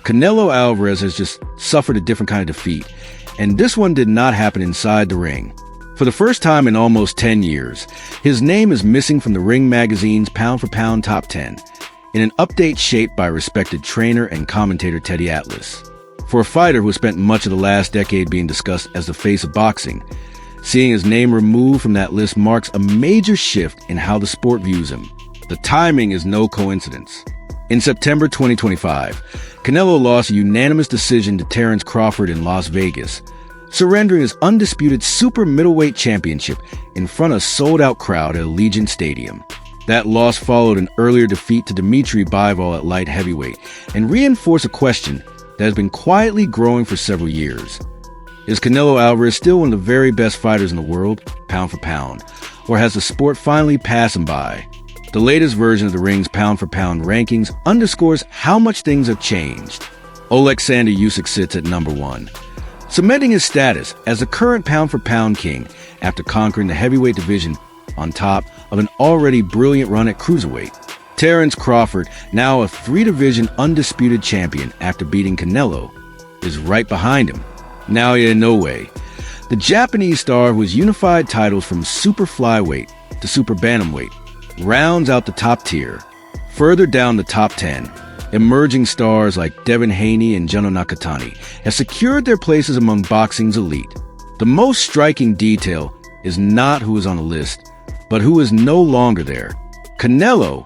Canelo Alvarez has just suffered a different kind of defeat, and this one did not happen inside the ring. For the first time in almost 10 years, his name is missing from the Ring magazine's pound-for-pound top 10, in an update shaped by respected trainer and commentator Teddy Atlas. For a fighter who spent much of the last decade being discussed as the face of boxing, seeing his name removed from that list marks a major shift in how the sport views him. The timing is no coincidence. In September 2025, Canelo lost a unanimous decision to Terence Crawford in Las Vegas, surrendering his undisputed super middleweight championship in front of a sold-out crowd at Allegiant Stadium. That loss followed an earlier defeat to Dimitri Bivol at light heavyweight and reinforced a question that has been quietly growing for several years. Is Canelo Alvarez still one of the very best fighters in the world, pound for pound, or has the sport finally passed him by? The latest version of the Ring's pound-for-pound rankings underscores how much things have changed. Alexander Usyk sits at number 1, cementing his status as the current pound-for-pound king after conquering the heavyweight division on top of an already brilliant run at cruiserweight. Terence Crawford, now a 3-division undisputed champion after beating Canelo, is right behind him. Naoya Inoue, the Japanese star who has unified titles from super flyweight to super bantamweight, rounds out the top tier. Further down the top 10, emerging stars like Devin Haney and Juno Nakatani have secured their places among boxing's elite. The most striking detail is not who is on the list, but who is no longer there. Canelo,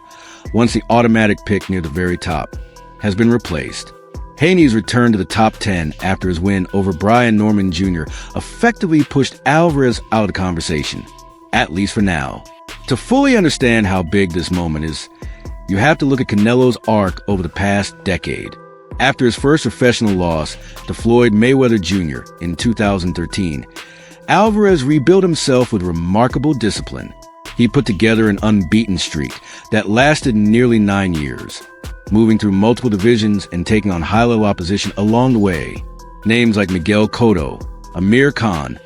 once the automatic pick near the very top, has been replaced. Haney's return to the top 10 after his win over Brian Norman Jr. effectively pushed Alvarez out of the conversation, at least for now. To fully understand how big this moment is, you have to look at Canelo's arc over the past decade. After his first professional loss to Floyd Mayweather Jr. in 2013, Alvarez rebuilt himself with remarkable discipline. He put together an unbeaten streak that lasted nearly 9 years, moving through multiple divisions and taking on high-level opposition along the way. Names like Miguel Cotto, Amir Khan,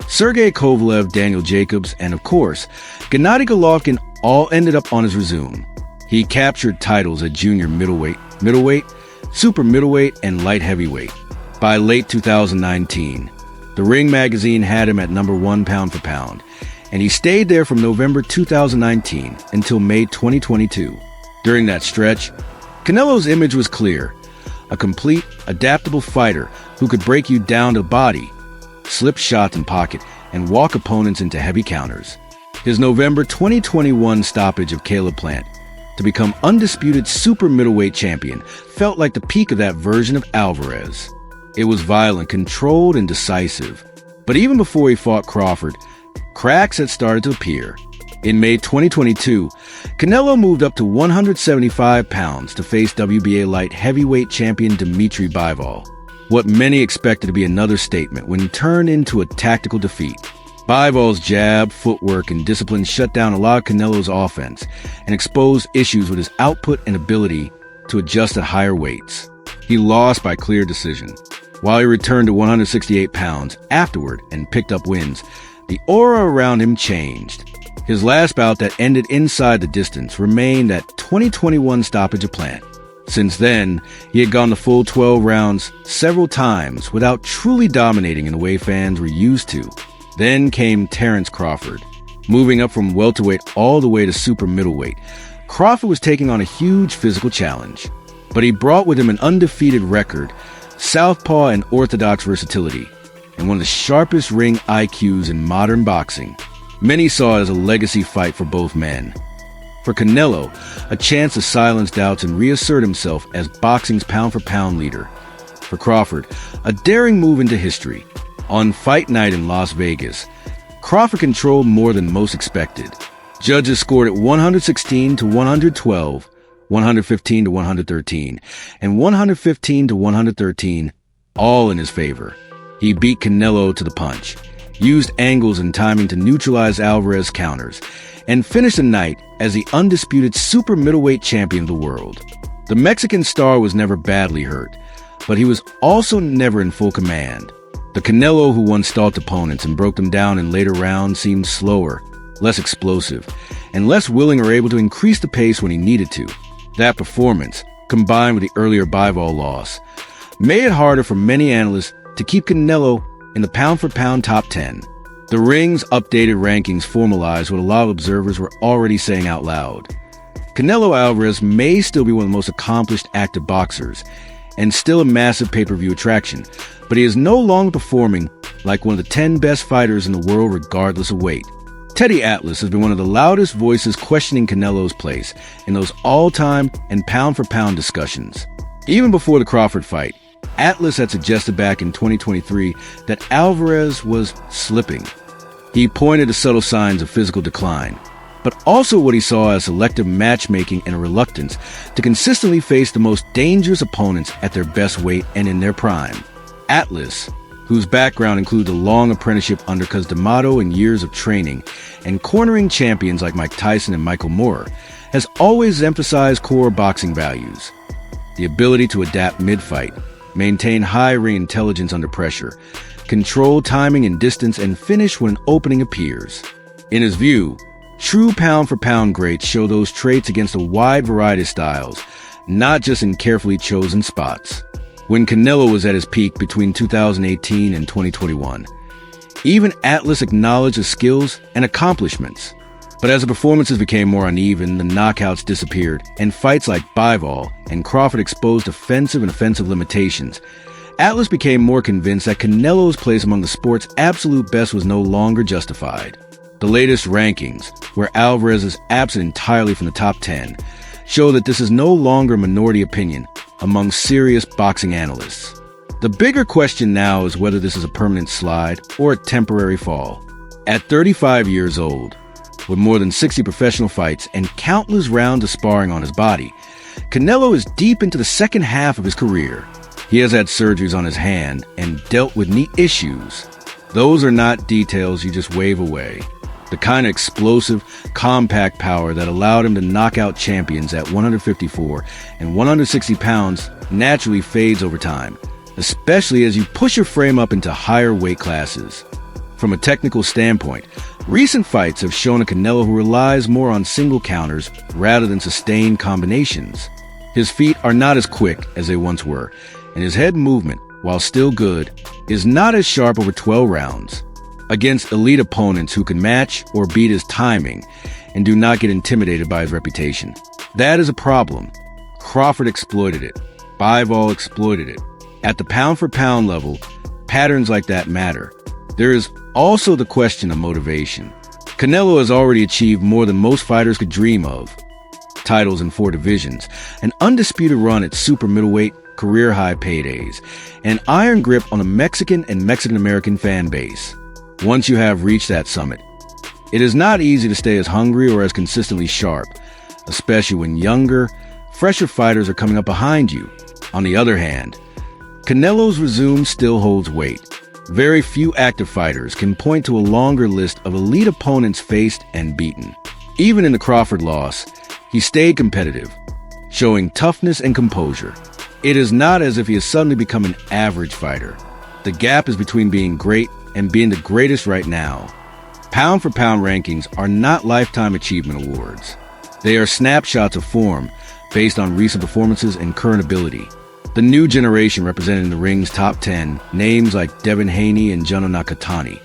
Sergey Kovalev, Daniel Jacobs, and of course, Gennady Golovkin all ended up on his resume. He captured titles at junior middleweight, super middleweight, and light heavyweight. By late 2019, the Ring magazine had him at number 1 pound for pound, and he stayed there from November 2019 until May 2022. During that stretch, Canelo's image was clear: a complete, adaptable fighter who could break you down to the body, slip shots in pocket, and walk opponents into heavy counters. His November 2021 stoppage of Caleb Plant to become undisputed super middleweight champion felt like the peak of that version of Alvarez. It was violent, controlled, and decisive. But even before he fought Crawford, cracks had started to appear. In May 2022, Canelo moved up to 175 pounds to face WBA light heavyweight champion Dimitri Bivol. What many expected to be another statement when turned into a tactical defeat. Bivol's jab, footwork, and discipline shut down a lot of Canelo's offense and exposed issues with his output and ability to adjust at higher weights. He lost by clear decision. While he returned to 168 pounds afterward and picked up wins, the aura around him changed. His last bout that ended inside the distance remained that 2021 stoppage of Plant. Since then, he had gone the full 12 rounds several times without truly dominating in the way fans were used to. Then came Terence Crawford. Moving up from welterweight all the way to super middleweight, Crawford was taking on a huge physical challenge. But he brought with him an undefeated record, southpaw and orthodox versatility, and one of the sharpest ring IQs in modern boxing. Many saw it as a legacy fight for both men. For Canelo, a chance to silence doubts and reassert himself as boxing's pound-for-pound leader. For Crawford, a daring move into history. On fight night in Las Vegas, Crawford controlled more than most expected. Judges scored at 116 to 112, 115 to 113, and 115 to 113, all in his favor. He beat Canelo to the punch, used angles and timing to neutralize Alvarez's counters, and finished the night as the undisputed super middleweight champion of the world. The Mexican star was never badly hurt, but he was also never in full command. The Canelo who once stalked opponents and broke them down in later rounds seemed slower, less explosive, and less willing or able to increase the pace when he needed to. That performance, combined with the earlier Bivol loss, made it harder for many analysts to keep Canelo in the pound-for-pound top 10. The Ring's updated rankings formalized what a lot of observers were already saying out loud. Canelo Alvarez may still be one of the most accomplished active boxers, and still a massive pay-per-view attraction, but he is no longer performing like one of the 10 best fighters in the world regardless of weight. Teddy Atlas has been one of the loudest voices questioning Canelo's place in those all-time and pound-for-pound discussions. Even before the Crawford fight, Atlas had suggested back in 2023 that Alvarez was slipping. He pointed to subtle signs of physical decline, but also what he saw as selective matchmaking and a reluctance to consistently face the most dangerous opponents at their best weight and in their prime. Atlas, whose background includes a long apprenticeship under Cus D'Amato and years of training and cornering champions like Mike Tyson and Michael Moorer, has always emphasized core boxing values: the ability to adapt mid-fight, maintain high ring intelligence under pressure, control timing and distance, and finish when an opening appears. In his view, true pound-for-pound greats show those traits against a wide variety of styles, not just in carefully chosen spots. When Canelo was at his peak between 2018 and 2021, even Atlas acknowledged his skills and accomplishments. But as the performances became more uneven, the knockouts disappeared, and fights like Bivol and Crawford exposed defensive and offensive limitations, Atlas became more convinced that Canelo's place among the sport's absolute best was no longer justified. The latest rankings, where Alvarez is absent entirely from the top 10, show that this is no longer a minority opinion among serious boxing analysts. The bigger question now is whether this is a permanent slide or a temporary fall. At 35 years old, with more than 60 professional fights and countless rounds of sparring on his body, Canelo is deep into the second half of his career. He has had surgeries on his hand and dealt with knee issues. Those are not details you just wave away. The kind of explosive, compact power that allowed him to knock out champions at 154 and 160 pounds naturally fades over time, especially as you push your frame up into higher weight classes. From a technical standpoint, recent fights have shown a Canelo who relies more on single counters rather than sustained combinations. His feet are not as quick as they once were, and his head movement, while still good, is not as sharp over 12 rounds. Against elite opponents who can match or beat his timing and do not get intimidated by his reputation. That is a problem. Crawford exploited it. Bivol exploited it. At the pound-for-pound level, patterns like that matter. There is also the question of motivation. Canelo has already achieved more than most fighters could dream of. Titles in 4 divisions, an undisputed run at super middleweight, career-high paydays, and iron grip on a Mexican and Mexican-American fan base. Once you have reached that summit, it is not easy to stay as hungry or as consistently sharp, especially when younger, fresher fighters are coming up behind you. On the other hand, Canelo's resume still holds weight. Very few active fighters can point to a longer list of elite opponents faced and beaten. Even in the Crawford loss, he stayed competitive, showing toughness and composure. It is not as if he has suddenly become an average fighter. The gap is between being great and being the greatest right now. Pound-for-pound rankings are not lifetime achievement awards. They are snapshots of form based on recent performances and current ability. The new generation represented in the Ring's top 10, names like Devin Haney and Juno Nakatani,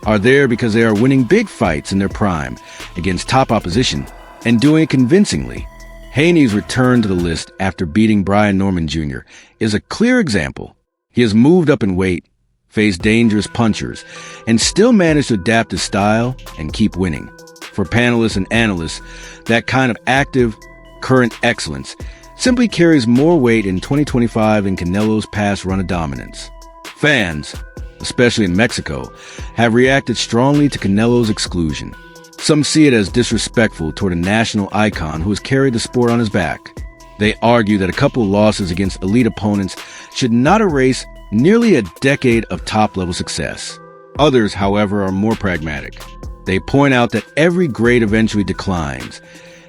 are there because they are winning big fights in their prime against top opposition and doing it convincingly. Haney's return to the list after beating Brian Norman Jr. is a clear example. He has moved up in weight, faced dangerous punchers, and still managed to adapt his style and keep winning. For panelists and analysts, that kind of active, current excellence simply carries more weight in 2025 than Canelo's past run of dominance. Fans, especially in Mexico, have reacted strongly to Canelo's exclusion. Some see it as disrespectful toward a national icon who has carried the sport on his back. They argue that a couple of losses against elite opponents should not erase nearly a decade of top-level success. Others, however, are more pragmatic. They point out that every great eventually declines,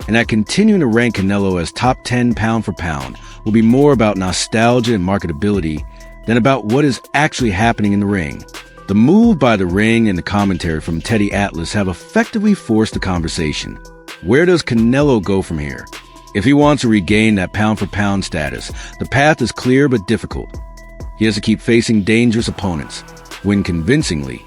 and that continuing to rank Canelo as top 10 pound for pound will be more about nostalgia and marketability than about what is actually happening in the ring. The move by the Ring and the commentary from Teddy Atlas have effectively forced the conversation. Where does Canelo go from here? If he wants to regain that pound-for-pound status, the path is clear but difficult. He has to keep facing dangerous opponents, win convincingly,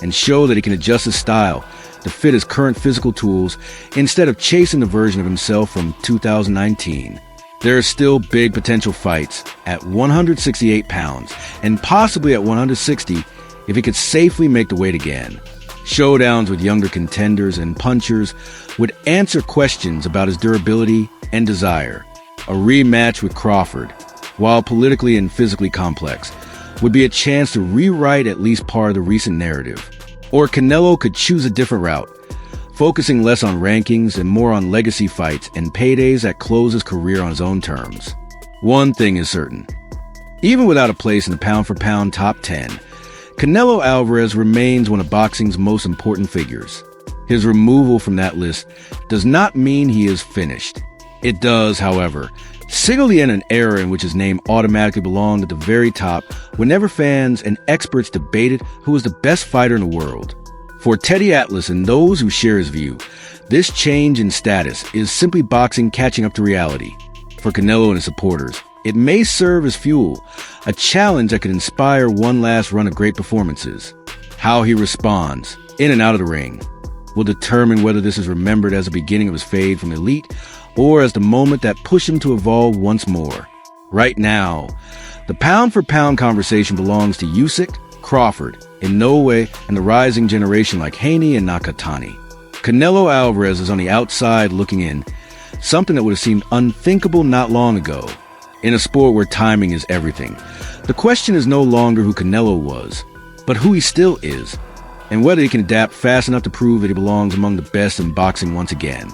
and show that he can adjust his style to fit his current physical tools instead of chasing the version of himself from 2019. There are still big potential fights at 168 pounds and possibly at 160 if he could safely make the weight again. Showdowns with younger contenders and punchers would answer questions about his durability and desire. A rematch with Crawford, while politically and physically complex, would be a chance to rewrite at least part of the recent narrative. Or Canelo could choose a different route, focusing less on rankings and more on legacy fights and paydays that close his career on his own terms. One thing is certain. Even without a place in the pound-for-pound top 10, Canelo Alvarez remains one of boxing's most important figures. His removal from that list does not mean he is finished. It does, however, signal the end of an era in which his name automatically belonged at the very top whenever fans and experts debated who was the best fighter in the world. For Teddy Atlas and those who share his view, this change in status is simply boxing catching up to reality. For Canelo and his supporters, it may serve as fuel, a challenge that could inspire one last run of great performances. How he responds, in and out of the ring, will determine whether this is remembered as the beginning of his fade from elite or as the moment that pushed him to evolve once more. Right now, the pound-for-pound conversation belongs to Usyk, Crawford, Inoue, and the rising generation like Haney and Nakatani. Canelo Alvarez is on the outside looking in, something that would have seemed unthinkable not long ago. In a sport where timing is everything, the question is no longer who Canelo was, but who he still is, and whether he can adapt fast enough to prove that he belongs among the best in boxing once again.